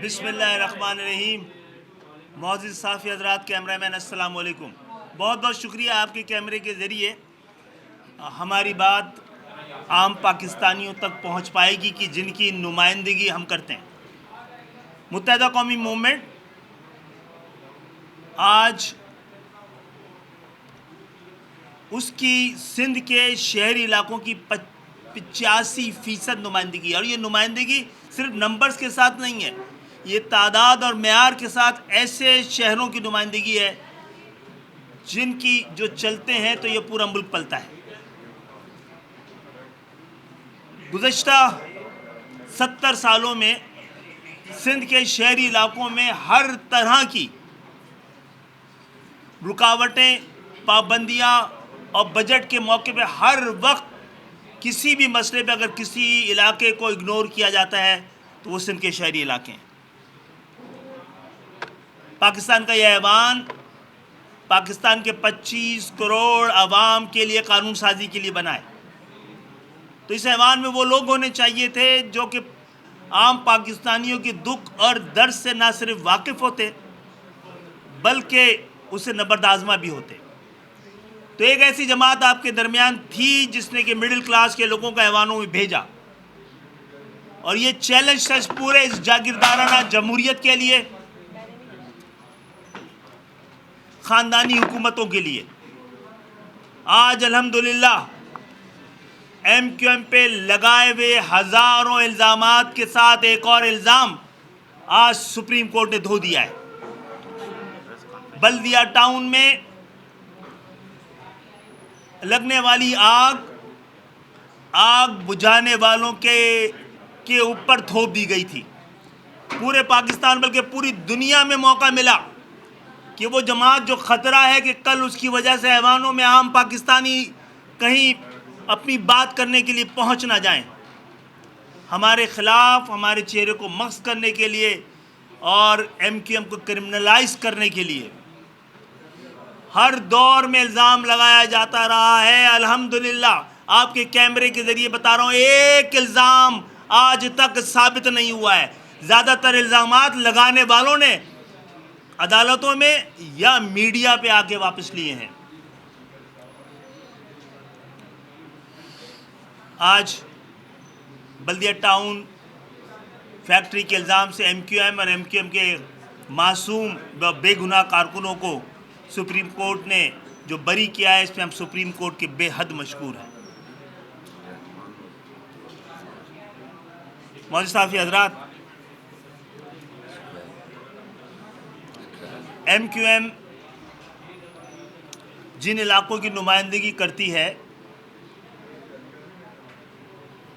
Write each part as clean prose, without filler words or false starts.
بسم اللہ الرحمن الرحیم. معزز صحافی حضرات، کیمرہ مین، السلام علیکم. بہت بہت شکریہ آپ کے کیمرے کے ذریعے ہماری بات عام پاکستانیوں تک پہنچ پائے گی کہ جن کی نمائندگی ہم کرتے ہیں. متحدہ قومی موومنٹ آج اس کی سندھ کے شہری علاقوں کی 85% نمائندگی ہے، اور یہ نمائندگی صرف نمبرز کے ساتھ نہیں ہے، یہ تعداد اور معیار کے ساتھ ایسے شہروں کی نمائندگی ہے جن کی جو چلتے ہیں تو یہ پورا ملک پلتا ہے. گزشتہ 70 سالوں میں سندھ کے شہری علاقوں میں ہر طرح کی رکاوٹیں، پابندیاں اور بجٹ کے موقع پہ ہر وقت کسی بھی مسئلے پہ اگر کسی علاقے کو اگنور کیا جاتا ہے تو وہ سندھ کے شہری علاقے ہیں. پاکستان کا یہ ایوان پاکستان کے 25 کروڑ عوام کے لیے قانون سازی کے لیے بنا ہے. تو اس ایوان میں وہ لوگ ہونے چاہیے تھے جو کہ عام پاکستانیوں کی دکھ اور درد سے نہ صرف واقف ہوتے بلکہ اسے نبرد آزما بھی ہوتے. تو ایک ایسی جماعت آپ کے درمیان تھی جس نے کہ مڈل کلاس کے لوگوں کا ایوانوں میں بھیجا، اور یہ چیلنج تھا پورے اس جاگیردارانہ جمہوریت کے لیے، خاندانی حکومتوں کے لیے. آج الحمدللہ ایم کیو ایم پہ لگائے ہوئے ہزاروں الزامات کے ساتھ ایک اور الزام آج سپریم کورٹ نے دھو دیا ہے. بلدیہ ٹاؤن میں لگنے والی آگ بجھانے والوں کے اوپر تھوپ دی گئی تھی. پورے پاکستان بلکہ پوری دنیا میں موقع ملا کہ وہ جماعت جو خطرہ ہے کہ کل اس کی وجہ سے ایوانوں میں عام پاکستانی کہیں اپنی بات کرنے کے لیے پہنچ نہ جائیں، ہمارے خلاف ہمارے چہرے کو مسخ کرنے کے لیے اور ایم کیو ایم کو کرمنلائز کرنے کے لیے ہر دور میں الزام لگایا جاتا رہا ہے. الحمدللہ آپ کے کیمرے کے ذریعے بتا رہا ہوں، ایک الزام آج تک ثابت نہیں ہوا ہے. زیادہ تر الزامات لگانے والوں نے عدالتوں میں یا میڈیا پہ آ کے واپس لیے ہیں. آج بلدیہ ٹاؤن فیکٹری کے الزام سے ایم کیو ایم اور ایم کیو ایم کے معصوم بے گناہ کارکنوں کو سپریم کورٹ نے جو بری کیا ہے، اس پہ ہم سپریم کورٹ کے بے حد مشکور ہیں. معزز صحافی حضرات، ایم کیو ایم جن علاقوں کی نمائندگی کرتی ہے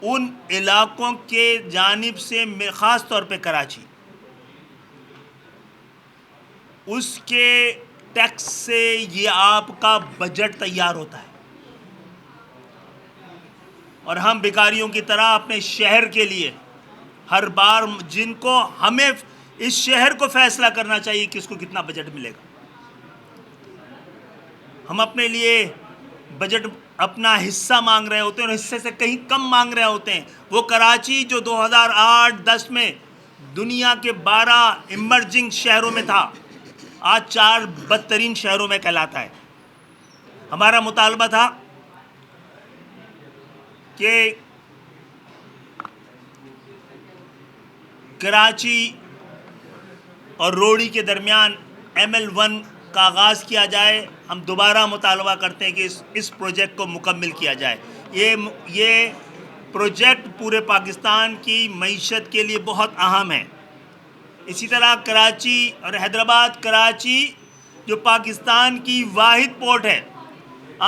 ان علاقوں کے جانب سے خاص طور پہ کراچی، اس کے ٹیکس سے یہ آپ کا بجٹ تیار ہوتا ہے، اور ہم بیکاریوں کی طرح اپنے شہر کے لیے ہر بار جن کو ہمیں اس شہر کو فیصلہ کرنا چاہیے کہ اس کو کتنا بجٹ ملے گا، ہم اپنے لیے بجٹ اپنا حصہ مانگ رہے ہوتے ہیں اور حصے سے کہیں کم مانگ رہے ہوتے ہیں. وہ کراچی جو 2008-10 میں دنیا کے 12 ایمرجنگ شہروں میں تھا، آج 4 بدترین شہروں میں کہلاتا ہے. ہمارا مطالبہ تھا کہ کراچی اور روڑی کے درمیان ML1 کا آغاز کیا جائے. ہم دوبارہ مطالبہ کرتے ہیں کہ اس پروجیکٹ کو مکمل کیا جائے. یہ پروجیکٹ پورے پاکستان کی معیشت کے لیے بہت اہم ہے. اسی طرح کراچی اور حیدرآباد کراچی جو پاکستان کی واحد پورٹ ہے،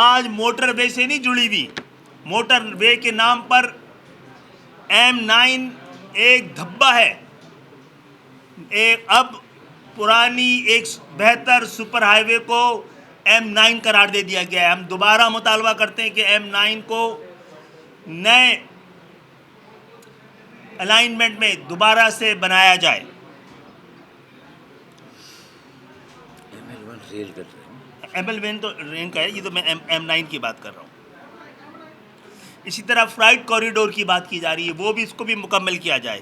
آج موٹر وے سے نہیں جڑی ہوئی. موٹر وے کے نام پر M9 ایک دھبا ہے. اب پرانی ایک بہتر سپر ہائی وے کو M9 قرار دے دیا گیا ہے. ہم دوبارہ مطالبہ کرتے ہیں کہ M9 کو نئے الائنمنٹ میں دوبارہ سے بنایا جائے. ML1 تو رین کا ہے، یہ تو میں M9 کی بات کر رہا ہوں. اسی طرح فرائٹ کوریڈور کی بات کی جا رہی ہے، وہ بھی اس کو بھی مکمل کیا جائے.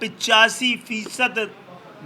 85%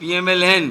PMLN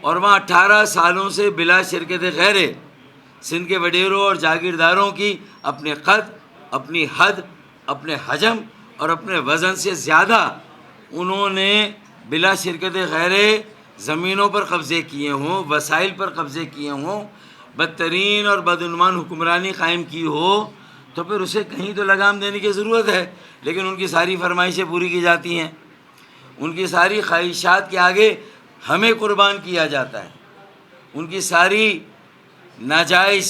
اور وہاں 18 سالوں سے بلا شرکت غیر سندھ کے وڈیروں اور جاگیرداروں کی اپنے قد، اپنی حد، اپنے حجم اور اپنے وزن سے زیادہ انہوں نے بلا شرکت غیر زمینوں پر قبضے کیے ہوں، وسائل پر قبضے کیے ہوں، بدترین اور بدعنوان حکمرانی قائم کی ہو، تو پھر اسے کہیں تو لگام دینے کی ضرورت ہے. لیکن ان کی ساری فرمائشیں پوری کی جاتی ہیں، ان کی ساری خواہشات کے آگے ہمیں قربان کیا جاتا ہے. ان کی ساری ناجائز،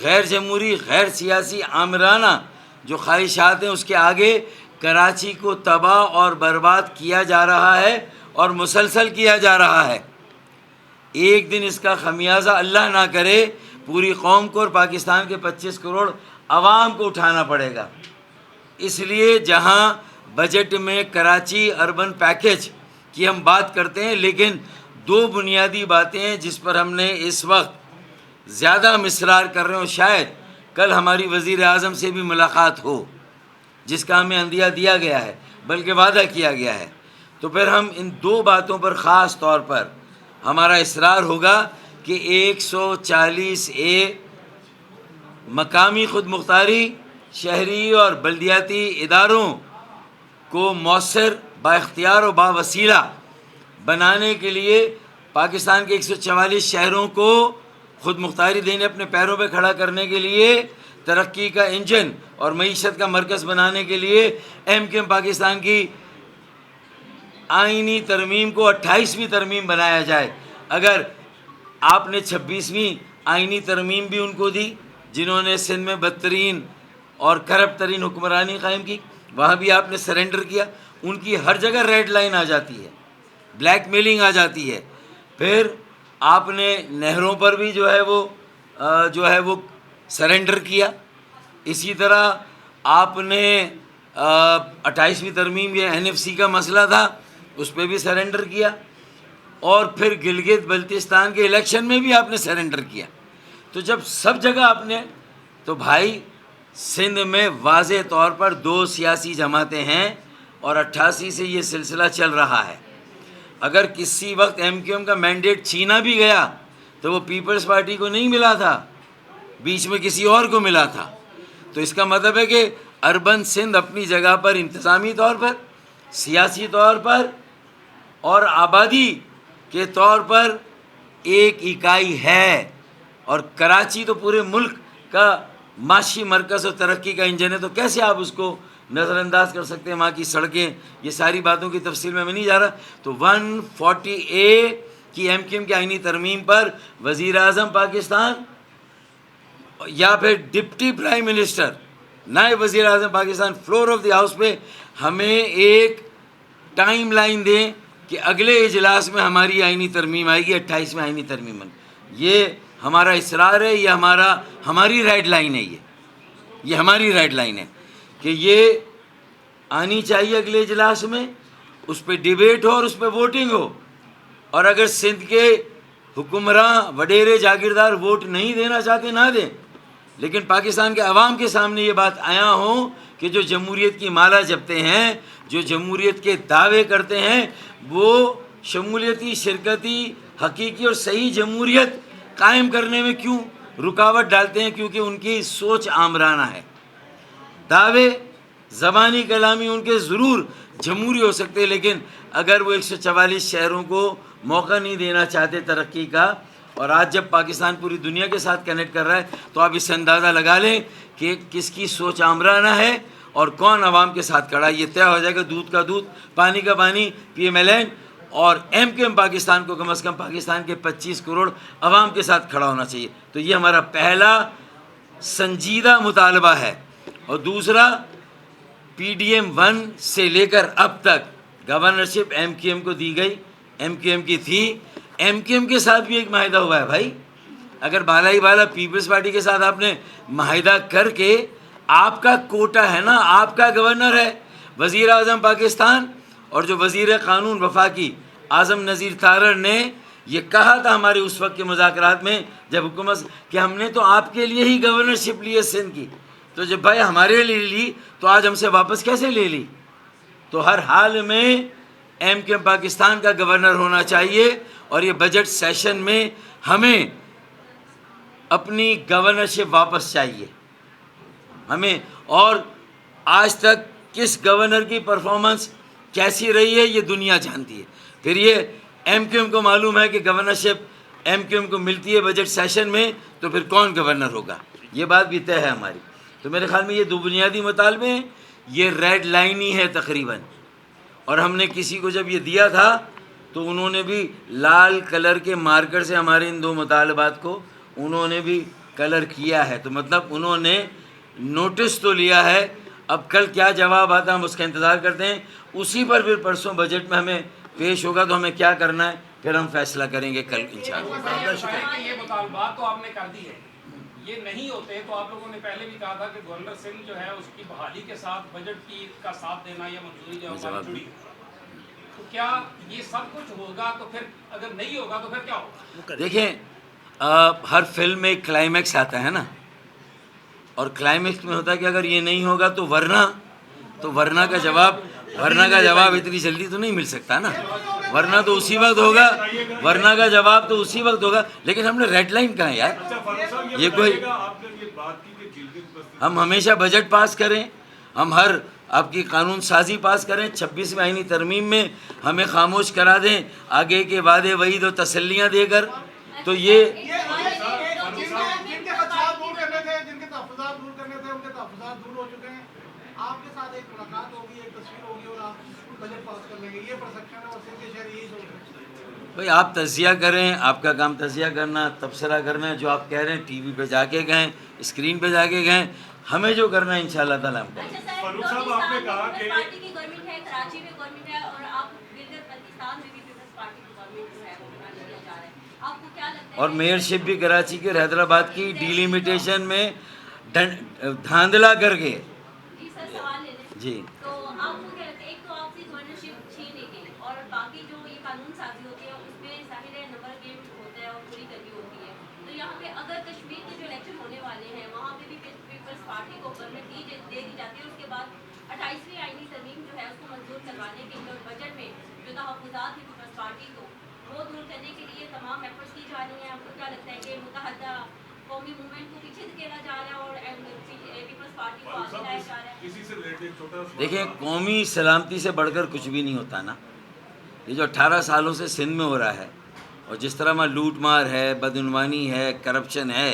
غیر جمہوری، غیر سیاسی، آمرانہ جو خواہشات ہیں اس کے آگے کراچی کو تباہ اور برباد کیا جا رہا ہے اور مسلسل کیا جا رہا ہے. ایک دن اس کا خمیازہ اللہ نہ کرے پوری قوم کو اور پاکستان کے 25 کروڑ عوام کو اٹھانا پڑے گا. اس لیے جہاں بجٹ میں کراچی اربن پیکیج کی ہم بات کرتے ہیں، لیکن دو بنیادی باتیں ہیں جس پر ہم نے اس وقت زیادہ اصرار کر رہے ہوں. شاید کل ہماری وزیر اعظم سے بھی ملاقات ہو، جس کا ہمیں عندیہ دیا گیا ہے، بلکہ وعدہ کیا گیا ہے. تو پھر ہم ان دو باتوں پر خاص طور پر ہمارا اصرار ہوگا کہ 140A مقامی خود مختاری شہری اور بلدیاتی اداروں کو مؤثر، با اختیار و با وسیلہ بنانے کے لیے پاکستان کے 144 شہروں کو خود مختاری دینے، اپنے پیروں پہ کھڑا کرنے کے لیے، ترقی کا انجن اور معیشت کا مرکز بنانے کے لیے MQM پاکستان کی آئینی ترمیم کو 28ویں ترمیم بنایا جائے. اگر آپ نے 26ویں آئینی ترمیم بھی ان کو دی جنہوں نے سندھ میں بدترین اور کرپٹ ترین حکمرانی قائم کی، وہاں بھی آپ نے سرنڈر کیا. ان کی ہر جگہ ریڈ لائن آ جاتی ہے، بلیک میلنگ آ جاتی ہے. پھر آپ نے نہروں پر بھی جو ہے وہ سرنڈر کیا. اسی طرح آپ نے 28ویں ترمیم، یہ NFC کا مسئلہ تھا، اس پہ بھی سرنڈر کیا. اور پھر گلگت بلتستان کے الیکشن میں بھی آپ نے سرنڈر کیا. تو جب سب جگہ آپ نے، تو بھائی سندھ میں واضح طور پر 2 سیاسی جماعتیں ہیں اور 88 سے یہ سلسلہ چل رہا ہے. اگر کسی وقت MQM کا مینڈیٹ چھینا بھی گیا تو وہ پیپلز پارٹی کو نہیں ملا تھا، بیچ میں کسی اور کو ملا تھا. تو اس کا مطلب ہے کہ اربن سندھ اپنی جگہ پر انتظامی طور پر، سیاسی طور پر اور آبادی کے طور پر ایک اکائی ہے. اور کراچی تو پورے ملک کا معاشی مرکز اور ترقی کا انجن ہے. تو کیسے آپ اس کو نظر انداز کر سکتے ہیں؟ وہاں کی سڑکیں، یہ ساری باتوں کی تفصیل میں نہیں جا رہا. تو 140A کی MQM کی آئینی ترمیم پر وزیر اعظم پاکستان یا پھر ڈپٹی پرائم منسٹر، نائب وزیر اعظم Pakistan, floor of the house پہ ہمیں ایک ٹائم لائن دیں کہ اگلے اجلاس میں ہماری آئینی ترمیم آئے گی، 28 میں آئینی ترمیم بنے. یہ ہمارا اصرار ہے، یہ ہماری ریڈ لائن ہے. یہ ہماری ریڈ لائن ہے کہ یہ آنی چاہیے اگلے اجلاس میں، اس پہ ڈیبیٹ ہو اور اس پہ ووٹنگ ہو. اور اگر سندھ کے حکمراں، وڈیرے، جاگیردار ووٹ نہیں دینا چاہتے نہ دیں، لیکن پاکستان کے عوام کے سامنے یہ بات آیا ہو کہ جو جمہوریت کی مالا جپتے ہیں، جو جمہوریت کے دعوے کرتے ہیں، وہ شمولیتی، شرکتی، حقیقی اور صحیح جمہوریت قائم کرنے میں کیوں رکاوٹ ڈالتے ہیں؟ کیونکہ ان کی سوچ آمرانہ ہے. دعوے زبانی کلامی ان کے ضرور جمہوری ہو سکتے، لیکن اگر وہ 144 شہروں کو موقع نہیں دینا چاہتے ترقی کا، اور آج جب پاکستان پوری دنیا کے ساتھ کنیکٹ کر رہا ہے، تو آپ اس سے اندازہ لگا لیں کہ کس کی سوچ آمرانہ ہے اور کون عوام کے ساتھ کھڑا ہے. یہ طے ہو جائے گا، دودھ کا دودھ، پانی کا پانی. PMLN اور MQM پاکستان کو کم از کم پاکستان کے 25 کروڑ عوام کے ساتھ کھڑا ہونا چاہیے. تو یہ ہمارا پہلا سنجیدہ مطالبہ ہے. اور دوسرا، PDM 1 سے لے کر اب تک گورنرشپ MQM کو دی گئی، MQM کی تھی. MQM کے ساتھ بھی ایک معاہدہ ہوا ہے بھائی. اگر بالا ہی بالا پیپلز پارٹی کے ساتھ آپ نے معاہدہ کر کے، آپ کا کوٹا ہے نا، آپ کا گورنر ہے وزیر اعظم پاکستان. اور جو وزیر قانون وفاقی اعظم نذیر تارڑ نے یہ کہا تھا ہمارے اس وقت کے مذاکرات میں جب حکومت، کہ ہم نے تو آپ کے لیے ہی گورنرشپ لی ہے سندھ کی، تو جب بھائی ہمارے لیے لی تو آج ہم سے واپس کیسے لے لی؟ تو ہر حال میں MQM پاکستان کا گورنر ہونا چاہیے اور یہ بجٹ سیشن میں ہمیں اپنی گورنرشپ واپس چاہیے ہمیں. اور آج تک کس گورنر کی پرفارمنس کیسی رہی ہے یہ دنیا جانتی ہے. پھر یہ ایم کیو ایم کو معلوم ہے کہ گورنرشپ ایم کیو ایم کو ملتی ہے بجٹ سیشن میں, تو پھر کون گورنر ہوگا, یہ بات بھی طے ہے ہماری. تو میرے خیال میں یہ دو بنیادی مطالبے ہیں, یہ ریڈ لائن ہی ہے تقریباً. اور ہم نے کسی کو جب یہ دیا تھا تو انہوں نے بھی لال کلر کے مارکر سے ہمارے ان دو مطالبات کو انہوں نے بھی کلر کیا ہے. تو مطلب انہوں نے نوٹس تو لیا ہے. اب کل کیا جواب آتا ہم اس کا انتظار کرتے ہیں. اسی پر پھر پرسوں بجٹ میں ہمیں پیش ہوگا تو ہمیں کیا کرنا ہے پھر ہم فیصلہ کریں گے کل انشاءاللہ. یہ مطالبات تو آپ نے کر دی ہے, یہ نہیں ہوتے تو آپ لوگوں نے پہلے بھی کہا تھا کہ گورنر سنگھ جو ہے اس کی بحالی کے ساتھ بجٹ کی کا ساتھ دینا یا منظوری جو ہے ہماری جڑی. تو کیا یہ سب کچھ ہوگا تو پھر اگر نہیں ہوگا تو پھر کیا ہوگا؟ دیکھیں ہر فلم میں ایک کلائمیکس آتا ہے نا, اور کلائمیکس میں ہوتا ہے کہ اگر یہ نہیں ہوگا تو ورنہ کا جواب اتنی جلدی تو نہیں مل سکتا نا. ورنہ تو اسی وقت ہوگا, ورنہ کا جواب تو اسی وقت ہوگا. لیکن ہم نے ریڈ لائن کہاں ہے یار, یہ کوئی ہم ہمیشہ بجٹ پاس کریں, ہم ہر آپ کی قانون سازی پاس کریں, 26ویں آئینی ترمیم میں ہمیں خاموش کرا دیں آگے کے وعدے وعید و تسلیاں دے کر. تو یہ آپ کے ساتھ ایک ملاقات ہوگی, ایک تصویر ہوگی اور آپ بجٹ پاس کر لیں گے, یہ پرسپشن ہے اور سندھ کے شہر یہی سوچ رہے ہیں. بھائی آپ تجزیہ کریں, آپ کا کام تجزیہ کرنا, تبصرہ کرنا ہے. جو آپ کہہ رہے ہیں ٹی وی پہ جا کے گئے, اسکرین پہ جا کے گئے, ہمیں جو کرنا ہے انشاءاللہ تعالیٰ ہم کریں. فاروق صاحب آپ نے کہا کہ پارٹی کی گورنمنٹ ہے, کراچی میں گورنمنٹ ہے, اور آپ گلگت بلتستان میں بھی پیپلز پارٹی کی گورنمنٹ جو ہے وہ بنا لیا جا رہا ہے. آپ کو کیا لگتا ہے؟ اور میئرشپ بھی کراچی کے اور حیدرآباد کی ڈیلیمیٹیشن میں دھاندلا کر کے. جی سر سوال لے لیں. جی تو آپ کو کیا لگتا ہے, ایک تو آپ سے گورنرشپ چھین لی گئی اور باقی جو یہ قانون سازی ہوتی ہے اس میں ظاہر ہے نمبر گیم ہوتا ہے اور پوری کرنی ہوتی ہے. تو یہاں پہ اگر کشمیر کے جو الیکشن ہونے والے ہیں وہاں پہ بھی پیپلز پارٹی کو گورنمنٹ دے دی جاتی ہے, اس کے بعد 28ویں آئینی ترمیم جو ہے اس کو منظور کروانے کے لیے بجٹ میں جو تحفظات ہیں پیپلز پارٹی کو وہ دور کرنے کے لیے تمام ایفرٹس کی جا رہی ہیں. آپ کو کیا لگتا ہے کہ متحدہ قومی موومنٹ کو پیچھے دھکیلا جا رہا ہے اور پیپلز پارٹی کو آگے لایا جا رہا ہے؟ دیکھیں قومی سلامتی سے بڑھ کر کچھ بھی نہیں ہوتا نا. یہ جو 18 سالوں سے سندھ میں ہو رہا ہے اور جس طرح میں لوٹ مار ہے, بدعنوانی ہے, کرپشن ہے,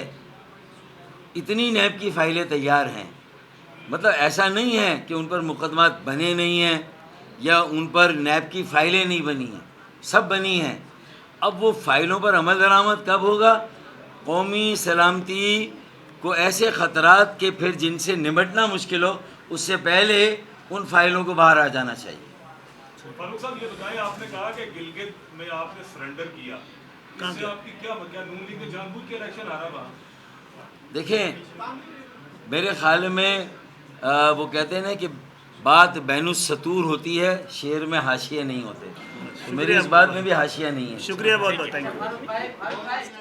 اتنی نیب کی فائلیں تیار ہیں. مطلب ایسا نہیں ہے کہ ان پر مقدمات بنے نہیں ہیں یا ان پر نیب کی فائلیں نہیں بنی ہیں, سب بنی ہیں. اب وہ فائلوں پر عمل درآمد کب ہوگا؟ قومی سلامتی کو ایسے خطرات کے پھر جن سے نمٹنا مشکل ہو اس سے پہلے ان فائلوں کو باہر آ جانا چاہیے. فاروق صاحب یہ بتائیں, آپ نے کہا کہ گلگت میں آپ نے سرنڈر کیا, اس سے آپ کی کیا نون لیگ میں جان بوجھ کے الیکشن ہارا وہاں؟ دیکھیں میرے خیال میں وہ کہتے ہیں نا کہ بات بین السطور ہوتی ہے, شعر میں حاشیے نہیں ہوتے. تو میری اس بات میں بھی حاشیہ نہیں ہے. شکریہ بہت بہت, تھینک یو.